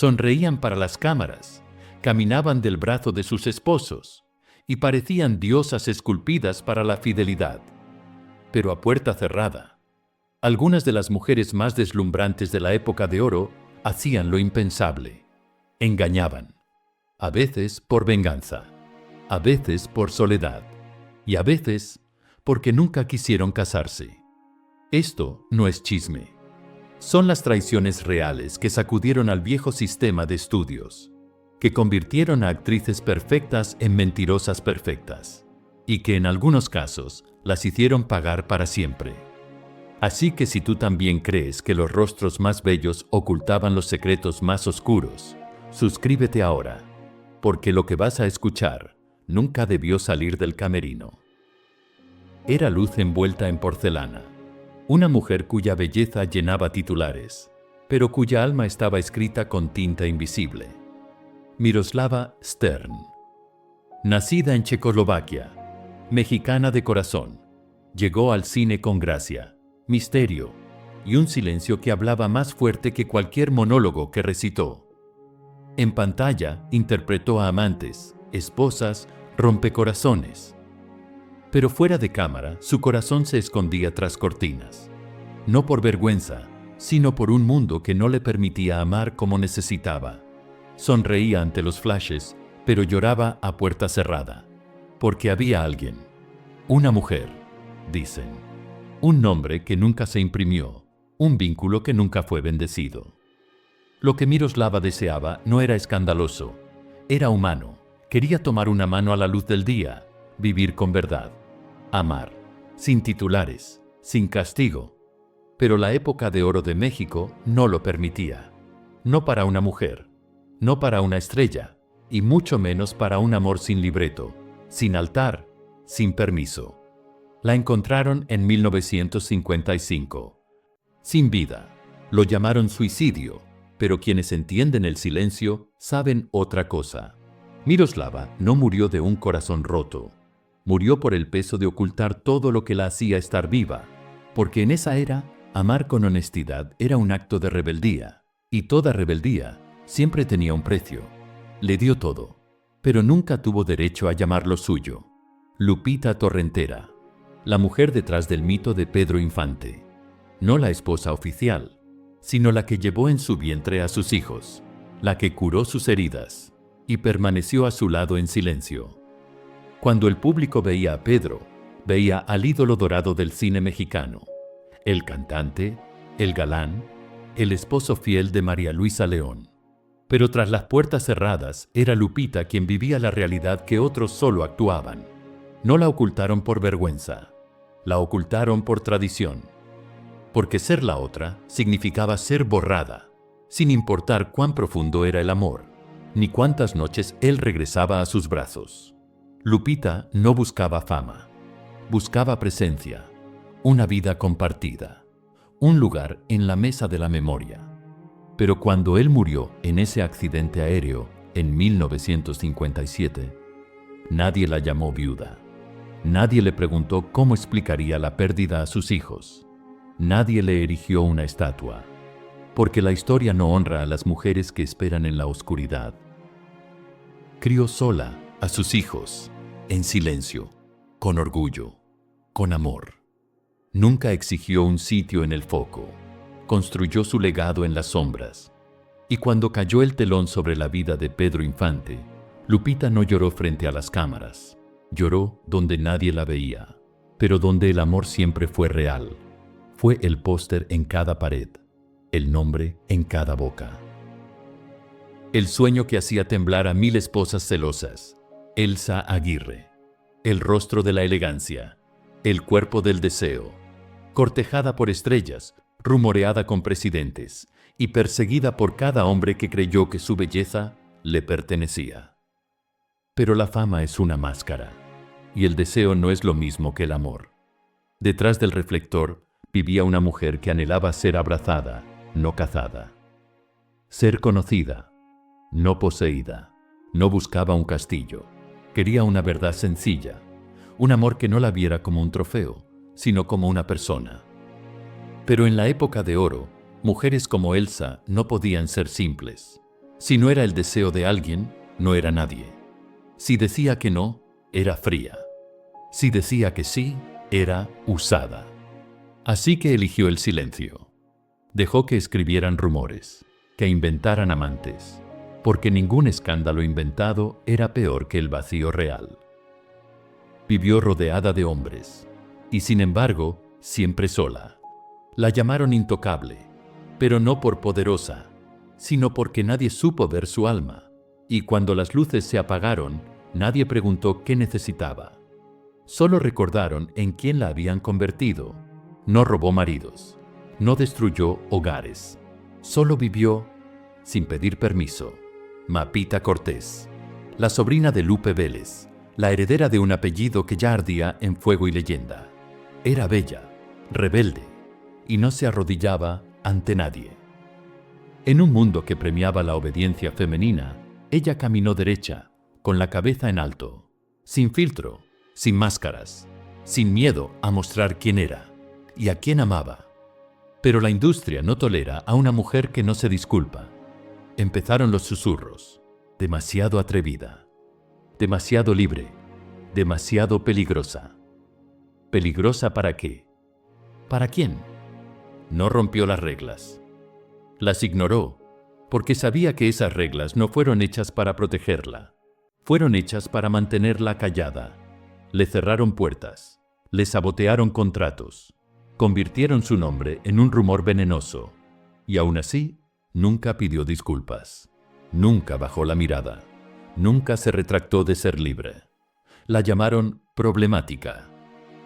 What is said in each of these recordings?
sonreían para las cámaras, caminaban del brazo de sus esposos y parecían diosas esculpidas para la fidelidad. Pero a puerta cerrada, algunas de las mujeres más deslumbrantes de la época de oro hacían lo impensable. Engañaban, a veces por venganza, a veces por soledad y a veces porque nunca quisieron casarse. Esto no es chisme. Son las traiciones reales que sacudieron al viejo sistema de estudios, que convirtieron a actrices perfectas en mentirosas perfectas, y que en algunos casos las hicieron pagar para siempre. Así que si tú también crees que los rostros más bellos ocultaban los secretos más oscuros, suscríbete ahora, porque lo que vas a escuchar nunca debió salir del camerino. Era luz envuelta en porcelana, una mujer cuya belleza llenaba titulares, pero cuya alma estaba escrita con tinta invisible. Miroslava Stern. Nacida en Checoslovaquia, mexicana de corazón, llegó al cine con gracia, misterio y un silencio que hablaba más fuerte que cualquier monólogo que recitó. En pantalla interpretó a amantes, esposas, rompecorazones. Pero fuera de cámara, su corazón se escondía tras cortinas. No por vergüenza, sino por un mundo que no le permitía amar como necesitaba. Sonreía ante los flashes, pero lloraba a puerta cerrada. Porque había alguien. Una mujer, dicen. Un nombre que nunca se imprimió. Un vínculo que nunca fue bendecido. Lo que Miroslava deseaba no era escandaloso. Era humano. Quería tomar una mano a la luz del día. Vivir con verdad. Amar. Sin titulares. Sin castigo. Pero la época de oro de México no lo permitía. No para una mujer. No para una estrella. Y mucho menos para un amor sin libreto. Sin altar. Sin permiso. La encontraron en 1955. Sin vida. Lo llamaron suicidio, pero quienes entienden el silencio saben otra cosa. Miroslava no murió de un corazón roto. Murió por el peso de ocultar todo lo que la hacía estar viva, porque en esa era, amar con honestidad era un acto de rebeldía, y toda rebeldía siempre tenía un precio. Le dio todo, pero nunca tuvo derecho a llamarlo suyo. Lupita Torrentera. La mujer detrás del mito de Pedro Infante. No la esposa oficial, sino la que llevó en su vientre a sus hijos, la que curó sus heridas y permaneció a su lado en silencio. Cuando el público veía a Pedro, veía al ídolo dorado del cine mexicano, el cantante, el galán, el esposo fiel de María Luisa León. Pero tras las puertas cerradas era Lupita quien vivía la realidad que otros solo actuaban. No la ocultaron por vergüenza, la ocultaron por tradición. Porque ser la otra significaba ser borrada, sin importar cuán profundo era el amor, ni cuántas noches él regresaba a sus brazos. Lupita no buscaba fama, buscaba presencia, una vida compartida, un lugar en la mesa de la memoria. Pero cuando él murió en ese accidente aéreo en 1957, nadie la llamó viuda. Nadie le preguntó cómo explicaría la pérdida a sus hijos. Nadie le erigió una estatua, porque la historia no honra a las mujeres que esperan en la oscuridad. Crió sola a sus hijos, en silencio, con orgullo, con amor. Nunca exigió un sitio en el foco. Construyó su legado en las sombras. Y cuando cayó el telón sobre la vida de Pedro Infante, Lupita no lloró frente a las cámaras. Lloró donde nadie la veía, pero donde el amor siempre fue real. Fue el póster en cada pared, el nombre en cada boca. El sueño que hacía temblar a 1000 esposas celosas. Elsa Aguirre. El rostro de la elegancia. El cuerpo del deseo. Cortejada por estrellas, rumoreada con presidentes y perseguida por cada hombre que creyó que su belleza le pertenecía. Pero la fama es una máscara, y el deseo no es lo mismo que el amor. Detrás del reflector vivía una mujer que anhelaba ser abrazada, no cazada. Ser conocida, no poseída. No buscaba un castillo. Quería una verdad sencilla, un amor que no la viera como un trofeo, sino como una persona. Pero en la época de oro, mujeres como Elsa no podían ser simples. Si no era el deseo de alguien, no era nadie. Si decía que no, era fría. Si decía que sí, era usada. Así que eligió el silencio. Dejó que escribieran rumores, que inventaran amantes, porque ningún escándalo inventado era peor que el vacío real. Vivió rodeada de hombres, y sin embargo, siempre sola. La llamaron intocable, pero no por poderosa, sino porque nadie supo ver su alma, y cuando las luces se apagaron, nadie preguntó qué necesitaba. Solo recordaron en quién la habían convertido. No robó maridos, no destruyó hogares, solo vivió sin pedir permiso. Mapita Cortés, la sobrina de Lupe Vélez, la heredera de un apellido que ya ardía en fuego y leyenda. Era bella, rebelde, y no se arrodillaba ante nadie. En un mundo que premiaba la obediencia femenina, ella caminó derecha, con la cabeza en alto, sin filtro, sin máscaras, sin miedo a mostrar quién era y a quién amaba. Pero la industria no tolera a una mujer que no se disculpa. Empezaron los susurros. Demasiado atrevida, demasiado libre, demasiado peligrosa. ¿Peligrosa para qué? ¿Para quién? No rompió las reglas. Las ignoró, porque sabía que esas reglas no fueron hechas para protegerla. Fueron hechas para mantenerla callada. Le cerraron puertas, le sabotearon contratos, convirtieron su nombre en un rumor venenoso. Y aún así, nunca pidió disculpas. Nunca bajó la mirada. Nunca se retractó de ser libre. La llamaron problemática.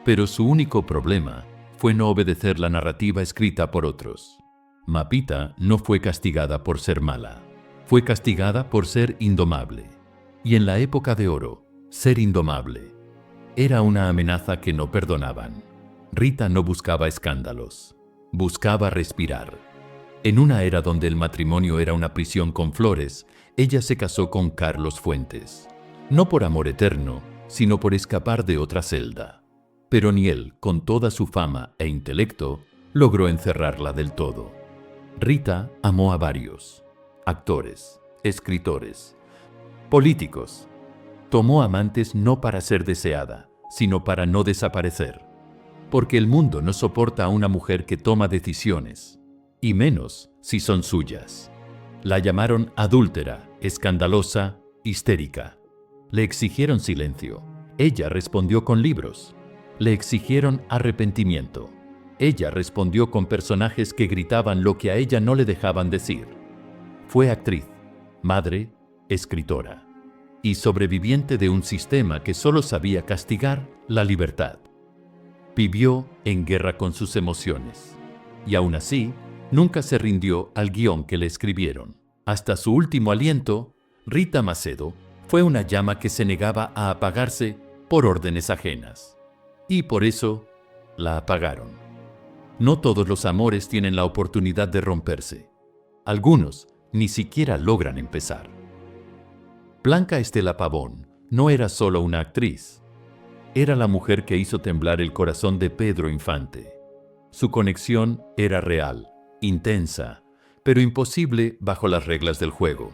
Pero su único problema fue no obedecer la narrativa escrita por otros. Mapita no fue castigada por ser mala. Fue castigada por ser indomable. Y en la época de oro, ser indomable era una amenaza que no perdonaban. Rita no buscaba escándalos. Buscaba respirar. En una era donde el matrimonio era una prisión con flores, ella se casó con Carlos Fuentes. No por amor eterno, sino por escapar de otra celda. Pero ni él, con toda su fama e intelecto, logró encerrarla del todo. Rita amó a varios: actores, escritores, políticos. Tomó amantes no para ser deseada, sino para no desaparecer. Porque el mundo no soporta a una mujer que toma decisiones, y menos si son suyas. La llamaron adúltera, escandalosa, histérica. Le exigieron silencio. Ella respondió con libros. Le exigieron arrepentimiento. Ella respondió con personajes que gritaban lo que a ella no le dejaban decir. Fue actriz, madre, escritora y sobreviviente de un sistema que solo sabía castigar la libertad. Vivió en guerra con sus emociones y aún así nunca se rindió al guión que le escribieron. Hasta su último aliento, Rita Macedo fue una llama que se negaba a apagarse por órdenes ajenas. Y por eso la apagaron. No todos los amores tienen la oportunidad de romperse. Algunos ni siquiera logran empezar. Blanca Estela Pavón no era solo una actriz. Era la mujer que hizo temblar el corazón de Pedro Infante. Su conexión era real, intensa, pero imposible bajo las reglas del juego.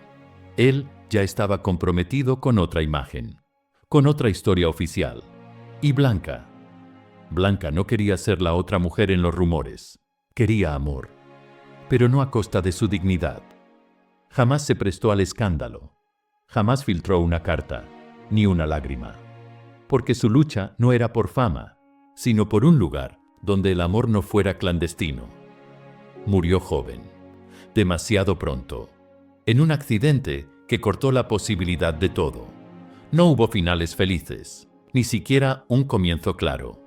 Él ya estaba comprometido con otra imagen, con otra historia oficial. Y Blanca no quería ser la otra mujer en los rumores. Quería amor, pero no a costa de su dignidad. Jamás se prestó al escándalo. Jamás filtró una carta, ni una lágrima. Porque su lucha no era por fama, sino por un lugar donde el amor no fuera clandestino. Murió joven, demasiado pronto, en un accidente que cortó la posibilidad de todo. No hubo finales felices, ni siquiera un comienzo claro.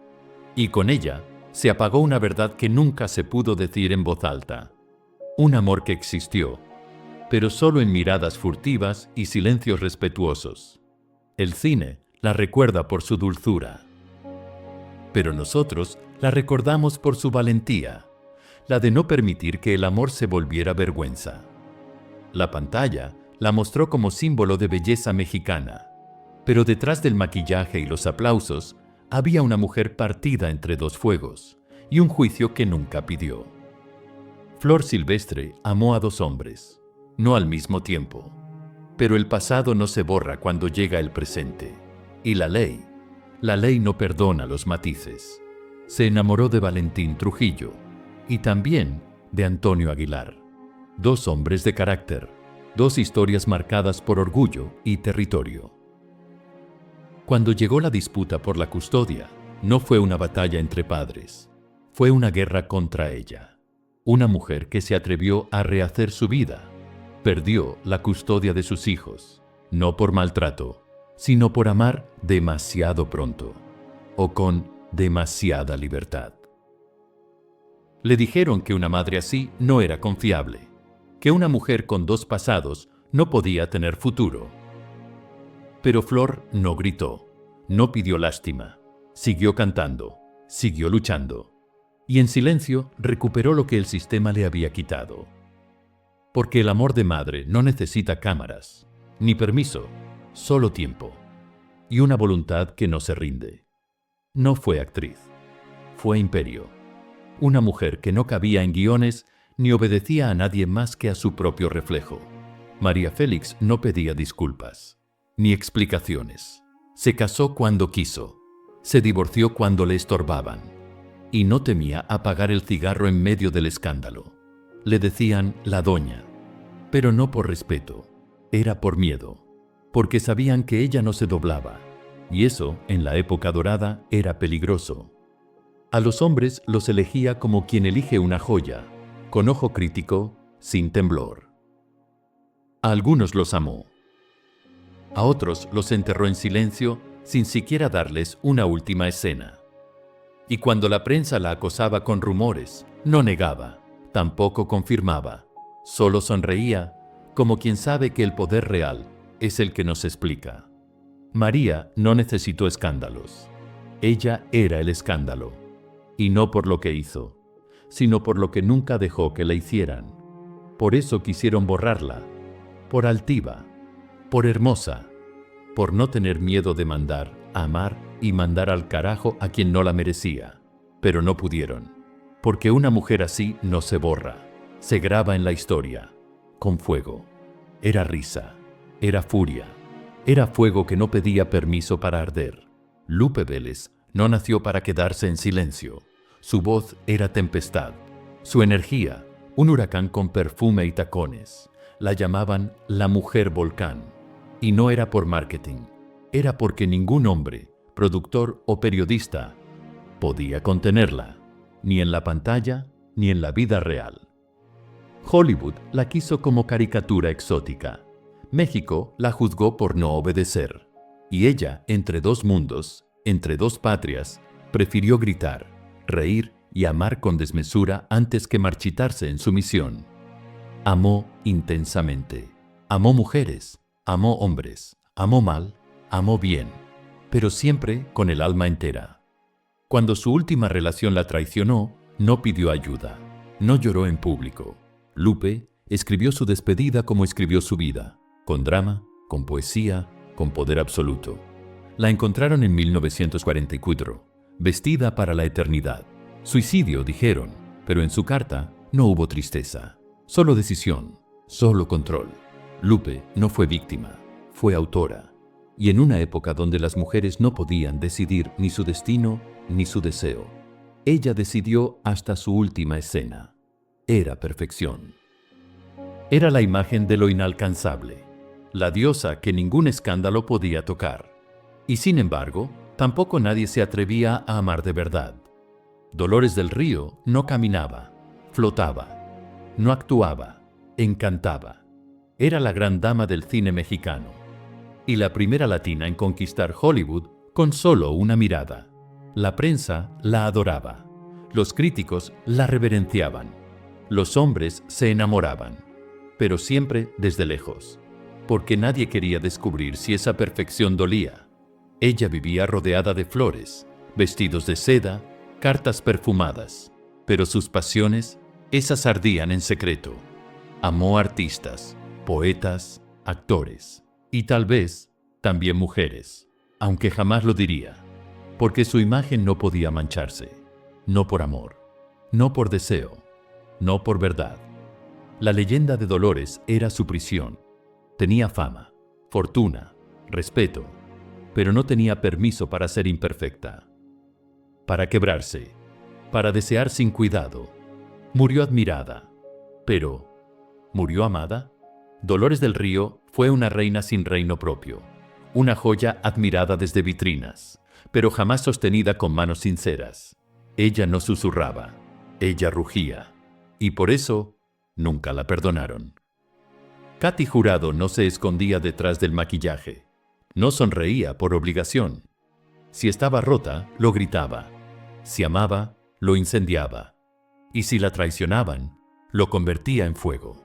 Y con ella se apagó una verdad que nunca se pudo decir en voz alta. Un amor que existió, pero solo en miradas furtivas y silencios respetuosos. El cine la recuerda por su dulzura. Pero nosotros la recordamos por su valentía, la de no permitir que el amor se volviera vergüenza. La pantalla la mostró como símbolo de belleza mexicana, pero detrás del maquillaje y los aplausos había una mujer partida entre dos fuegos y un juicio que nunca pidió. Flor Silvestre amó a dos hombres, no al mismo tiempo. Pero el pasado no se borra cuando llega el presente. Y la ley no perdona los matices. Se enamoró de Valentín Trujillo y también de Antonio Aguilar. Dos hombres de carácter, dos historias marcadas por orgullo y territorio. Cuando llegó la disputa por la custodia, no fue una batalla entre padres, fue una guerra contra ella. Una mujer que se atrevió a rehacer su vida, perdió la custodia de sus hijos, no por maltrato, sino por amar demasiado pronto, o con demasiada libertad. Le dijeron que una madre así no era confiable, que una mujer con dos pasados no podía tener futuro. Pero Flor no gritó, no pidió lástima, siguió cantando, siguió luchando, y en silencio recuperó lo que el sistema le había quitado. Porque el amor de madre no necesita cámaras, ni permiso, solo tiempo, y una voluntad que no se rinde. No fue actriz, fue imperio. Una mujer que no cabía en guiones ni obedecía a nadie más que a su propio reflejo. María Félix no pedía disculpas, ni explicaciones. Se casó cuando quiso, se divorció cuando le estorbaban, y no temía apagar el cigarro en medio del escándalo. Le decían la doña, pero no por respeto, era por miedo, porque sabían que ella no se doblaba, y eso, en la época dorada, era peligroso. A los hombres los elegía como quien elige una joya, con ojo crítico, sin temblor. A algunos los amó. A otros los enterró en silencio, sin siquiera darles una última escena. Y cuando la prensa la acosaba con rumores, no negaba, tampoco confirmaba, solo sonreía, como quien sabe que el poder real es el que nos explica. María no necesitó escándalos. Ella era el escándalo, y no por lo que hizo, sino por lo que nunca dejó que la hicieran. Por eso quisieron borrarla, por altiva, por hermosa, por no tener miedo de mandar, amar y mandar al carajo a quien no la merecía. Pero no pudieron, porque una mujer así no se borra, se graba en la historia, con fuego. Era risa, era furia, era fuego que no pedía permiso para arder. Lupe Vélez no nació para quedarse en silencio. Su voz era tempestad, su energía, un huracán con perfume y tacones. La llamaban la mujer volcán. Y no era por marketing, era porque ningún hombre, productor o periodista podía contenerla, ni en la pantalla ni en la vida real. Hollywood la quiso como caricatura exótica. México la juzgó por no obedecer. Y ella, entre dos mundos, entre dos patrias, prefirió gritar, reír y amar con desmesura antes que marchitarse en su misión. Amó intensamente. Amó mujeres, amó hombres, amó mal, amó bien, pero siempre con el alma entera. Cuando su última relación la traicionó, no pidió ayuda, no lloró en público. Lupe escribió su despedida como escribió su vida, con drama, con poesía, con poder absoluto. La encontraron en 1944, vestida para la eternidad. Suicidio, dijeron, pero en su carta no hubo tristeza, solo decisión, solo control. Lupe no fue víctima, fue autora. Y en una época donde las mujeres no podían decidir ni su destino ni su deseo, ella decidió hasta su última escena. Era perfección. Era la imagen de lo inalcanzable, la diosa que ningún escándalo podía tocar. Y sin embargo, tampoco nadie se atrevía a amar de verdad. Dolores del Río no caminaba, flotaba, no actuaba, encantaba. Era la gran dama del cine mexicano y la primera latina en conquistar Hollywood con solo una mirada. La prensa la adoraba, los críticos la reverenciaban, los hombres se enamoraban, pero siempre desde lejos, porque nadie quería descubrir si esa perfección dolía. Ella vivía rodeada de flores, vestidos de seda, cartas perfumadas, pero sus pasiones, esas ardían en secreto. Amó artistas, poetas, actores, y tal vez también mujeres, aunque jamás lo diría, porque su imagen no podía mancharse, no por amor, no por deseo, no por verdad. La leyenda de Dolores era su prisión. Tenía fama, fortuna, respeto, pero no tenía permiso para ser imperfecta, para quebrarse, para desear sin cuidado. Murió admirada, pero ¿murió amada? Dolores del Río fue una reina sin reino propio, una joya admirada desde vitrinas, pero jamás sostenida con manos sinceras. Ella no susurraba, ella rugía, y por eso nunca la perdonaron. Katy Jurado no se escondía detrás del maquillaje, no sonreía por obligación. Si estaba rota, lo gritaba. Si amaba, lo incendiaba. Y si la traicionaban, lo convertía en fuego.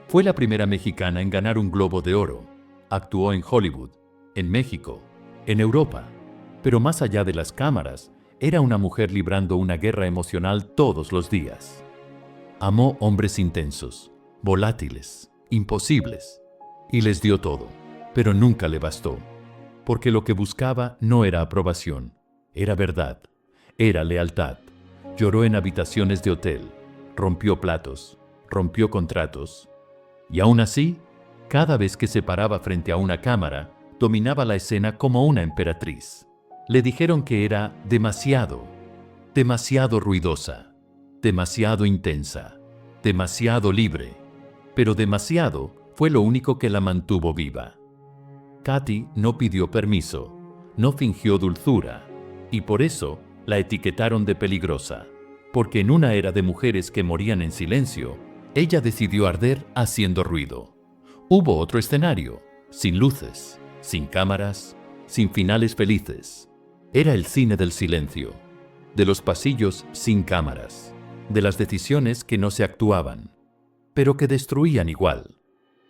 Fue la primera mexicana en ganar un Globo de Oro. Actuó en Hollywood, en México, en Europa. Pero más allá de las cámaras, era una mujer librando una guerra emocional todos los días. Amó hombres intensos, volátiles, imposibles, y les dio todo, pero nunca le bastó, porque lo que buscaba no era aprobación, era verdad, era lealtad. Lloró en habitaciones de hotel, rompió platos, rompió contratos, y aún así, cada vez que se paraba frente a una cámara, dominaba la escena como una emperatriz. Le dijeron que era demasiado ruidosa, demasiado intensa, demasiado libre, pero demasiado fue lo único que la mantuvo viva. Katy no pidió permiso, no fingió dulzura, y por eso la etiquetaron de peligrosa, porque en una era de mujeres que morían en silencio, ella decidió arder haciendo ruido. Hubo otro escenario, sin luces, sin cámaras, sin finales felices. Era el cine del silencio, de los pasillos sin cámaras, de las decisiones que no se actuaban, pero que destruían igual.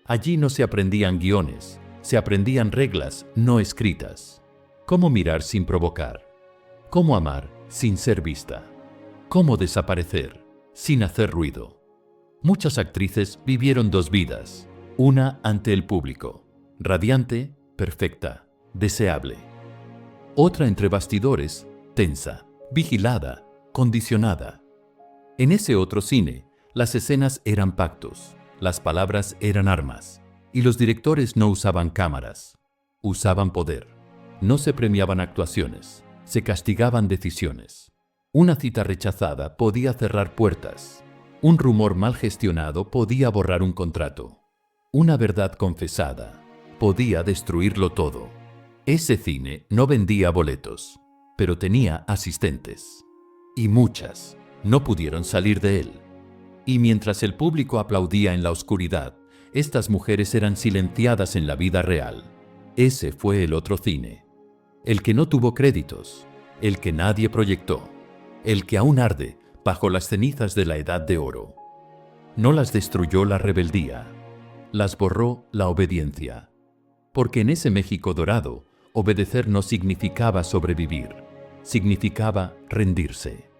Allí no se aprendían guiones, se aprendían reglas no escritas. Cómo mirar sin provocar, cómo amar sin ser vista, cómo desaparecer sin hacer ruido. Muchas actrices vivieron dos vidas, una ante el público, radiante, perfecta, deseable. Otra entre bastidores, tensa, vigilada, condicionada. En ese otro cine, las escenas eran pactos, las palabras eran armas, y los directores no usaban cámaras, usaban poder. No se premiaban actuaciones, se castigaban decisiones. Una cita rechazada podía cerrar puertas. Un rumor mal gestionado podía borrar un contrato. Una verdad confesada podía destruirlo todo. Ese cine no vendía boletos, pero tenía asistentes. Y muchas no pudieron salir de él. Y mientras el público aplaudía en la oscuridad, estas mujeres eran silenciadas en la vida real. Ese fue el otro cine. El que no tuvo créditos, el que nadie proyectó, el que aún arde bajo las cenizas de la Edad de Oro. No las destruyó la rebeldía, las borró la obediencia. Porque en ese México dorado, obedecer no significaba sobrevivir, significaba rendirse,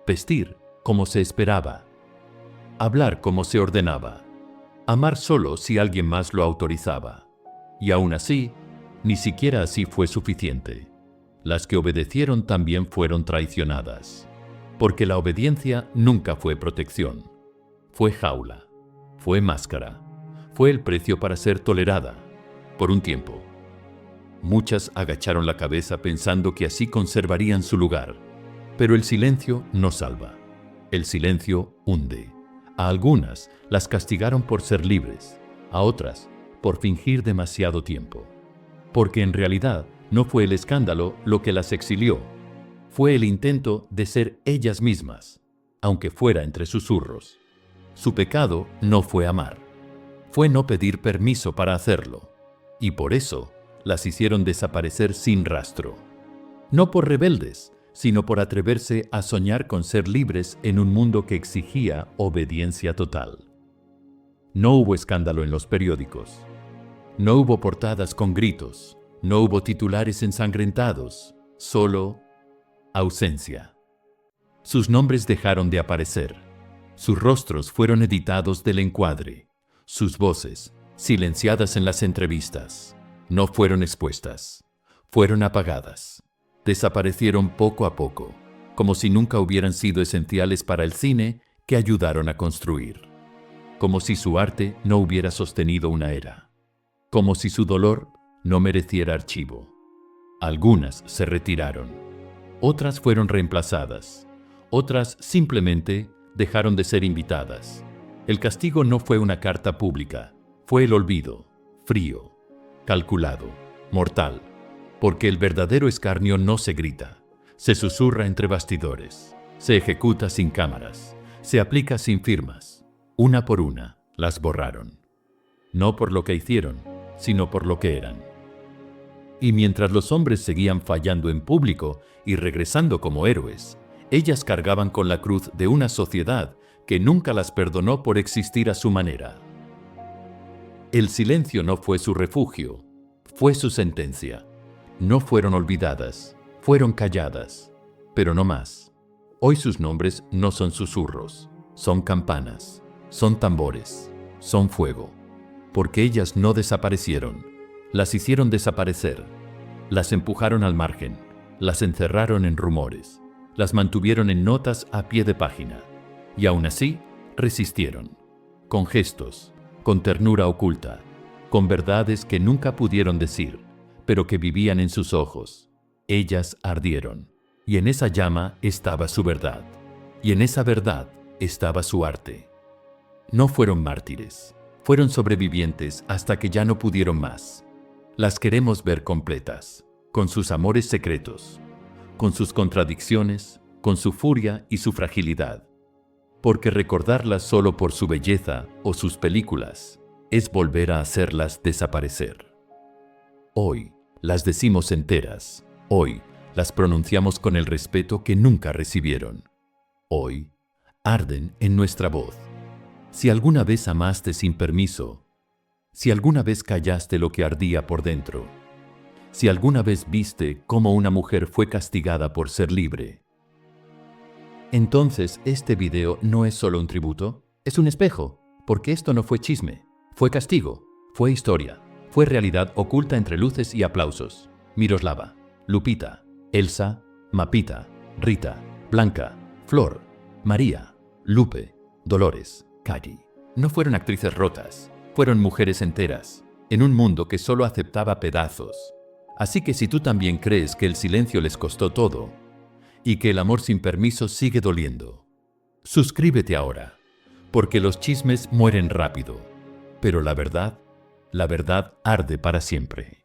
vestir como se esperaba, hablar como se ordenaba, amar solo si alguien más lo autorizaba. Y aún así, ni siquiera así fue suficiente. Las que obedecieron también fueron traicionadas. Porque la obediencia nunca fue protección. Fue jaula, fue máscara, fue el precio para ser tolerada, por un tiempo. Muchas agacharon la cabeza pensando que así conservarían su lugar. Pero el silencio no salva. El silencio hunde. A algunas las castigaron por ser libres, a otras por fingir demasiado tiempo. Porque en realidad no fue el escándalo lo que las exilió. Fue el intento de ser ellas mismas, aunque fuera entre susurros. Su pecado no fue amar, fue no pedir permiso para hacerlo, y por eso las hicieron desaparecer sin rastro. No por rebeldes, sino por atreverse a soñar con ser libres en un mundo que exigía obediencia total. No hubo escándalo en los periódicos, no hubo portadas con gritos, no hubo titulares ensangrentados, solo ausencia. Sus nombres dejaron de aparecer. Sus rostros fueron editados del encuadre. Sus voces, silenciadas en las entrevistas, no fueron expuestas. Fueron apagadas. Desaparecieron poco a poco, como si nunca hubieran sido esenciales para el cine que ayudaron a construir. como si su arte no hubiera sostenido una era, como si su dolor no mereciera archivo. Algunas se retiraron, otras fueron reemplazadas, otras simplemente dejaron de ser invitadas. El castigo no fue una carta pública, fue el olvido, frío, calculado, mortal, porque el verdadero escarnio no se grita, se susurra entre bastidores, se ejecuta sin cámaras, se aplica sin firmas. Una por una, las borraron. No por lo que hicieron, sino por lo que eran. Y mientras los hombres seguían fallando en público y regresando como héroes, ellas cargaban con la cruz de una sociedad que nunca las perdonó por existir a su manera. El silencio no fue su refugio, fue su sentencia. No fueron olvidadas, fueron calladas, pero no más. Hoy sus nombres no son susurros, son campanas, son tambores, son fuego. Porque ellas no desaparecieron, las hicieron desaparecer, las empujaron al margen, las encerraron en rumores, las mantuvieron en notas a pie de página, y aún así resistieron, con gestos, con ternura oculta, con verdades que nunca pudieron decir, pero que vivían en sus ojos. Ellas ardieron, y en esa llama estaba su verdad, y en esa verdad estaba su arte. No fueron mártires, fueron sobrevivientes hasta que ya no pudieron más. Las queremos ver completas, con sus amores secretos, con sus contradicciones, con su furia y su fragilidad. Porque recordarlas solo por su belleza o sus películas es volver a hacerlas desaparecer. Hoy las decimos enteras, hoy las pronunciamos con el respeto que nunca recibieron. Hoy arden en nuestra voz. Si alguna vez amaste sin permiso, si alguna vez callaste lo que ardía por dentro, si alguna vez viste cómo una mujer fue castigada por ser libre, entonces este video no es solo un tributo, es un espejo, porque esto no fue chisme, fue castigo, fue historia, fue realidad oculta entre luces y aplausos. Miroslava, Lupita, Elsa, Mapita, Rita, Blanca, Flor, María, Lupe, Dolores, Calli. No fueron actrices rotas, fueron mujeres enteras, en un mundo que solo aceptaba pedazos. Así que si tú también crees que el silencio les costó todo, y que el amor sin permiso sigue doliendo, suscríbete ahora, porque los chismes mueren rápido, pero la verdad arde para siempre.